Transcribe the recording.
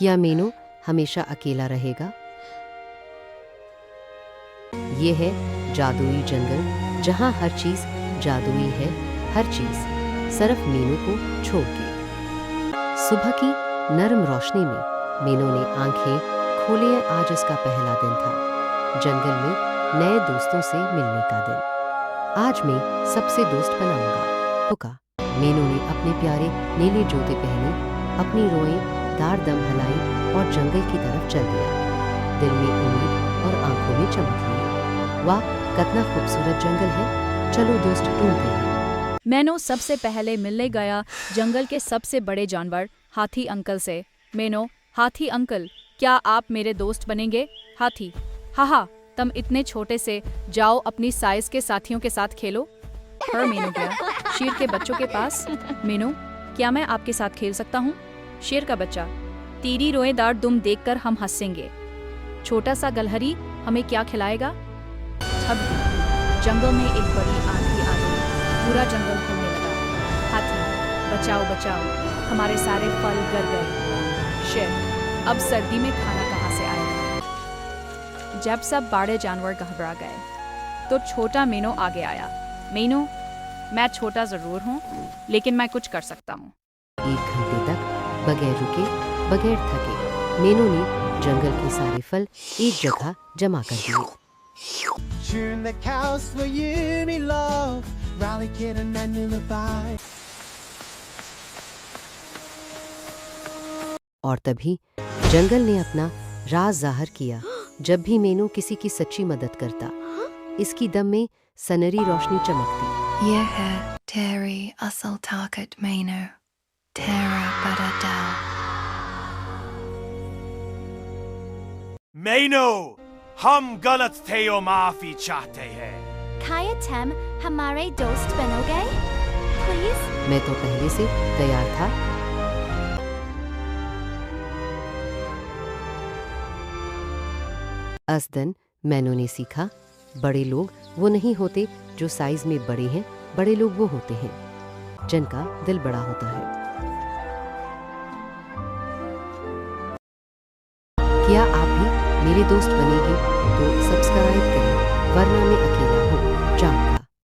क्या मेनो हमेशा अकेला रहेगा? ये है जादुई जंगल जहां हर चीज जादुई है, हर चीज सिर्फ मेनो को छोड़ के। सुबह की नरम रोशनी में मेनो ने आंखें खोले। आज इसका पहला दिन था, जंगल में नए दोस्तों से मिलने का दिन। आज मैं सबसे दोस्त बनाऊंगा, पुका। मेनो ने अपने प्यारे नीले जूते पहने, अपनी रोएं दम हिलाई और जंगल की तरफ चल दिया। दिल में उम्मीद और आंखों में चमक लिए। वाह, कितना खूबसूरत जंगल है, चलो दोस्त ढूंढते हैं। मेनो सबसे पहले मिलने गया जंगल के सबसे बड़े जानवर हाथी अंकल से। मेनो, हाथी अंकल, क्या आप मेरे दोस्त बनेंगे? हाथी, हाहा, तुम इतने छोटे से, जाओ अपनी साइज के साथियों के साथ खेलो। पर मेनो गया शेर के बच्चों के पास। मेनो, क्या मैं आपके साथ खेल सकता हूँ? शेर का बच्चा, तेरी रोएदार दुम देखकर हम हंसेंगे। छोटा सा गलहरी हमें क्या खिलाएगा? अब जंगल में एक बड़ी आंधी आ गई, पूरा जंगल घूमने लगा। हाथी, बचाओ बचाओ, हमारे सारे फल गिर गए। शेर, अब सर्दी में खाना कहाँ से आएगा? जब सब बड़े जानवर घबरा गए तो छोटा मेनो आगे आया। मेनो, मैं छोटा जरूर हूँ, लेकिन मैं कुछ कर सकता हूँ। 1 घंटे तक बगैर रुके, बगैर थके, मेनो ने जंगल के सारे फल एक जगह जमा कर दिए। Tune the cows for you, me love. Rally kid and then in the fight. और तभी जंगल ने अपना राज जाहिर किया। जब भी मेनो किसी की सच्ची मदद करता, इसकी दम में सनरी रोशनी चमकती। ये है तेरी असल ताकत मेनो, तेरा बड़ा दिल। मेनो, हम गलत थे और माफी चाहते हैं। क्या तुम हमारे दोस्त बनोगे? प्लीज? मैं तो पहले से तैयार था। उस दिन मेनो ने सीखा, बड़े लोग वो नहीं होते जो साइज में बड़े हैं, बड़े लोग वो होते हैं जिनका दिल बड़ा होता है। क्या आप भी मेरे दोस्त बनेंगे? तो सब्सक्राइब करें, वरना मैं अकेला हूँ। जाओ।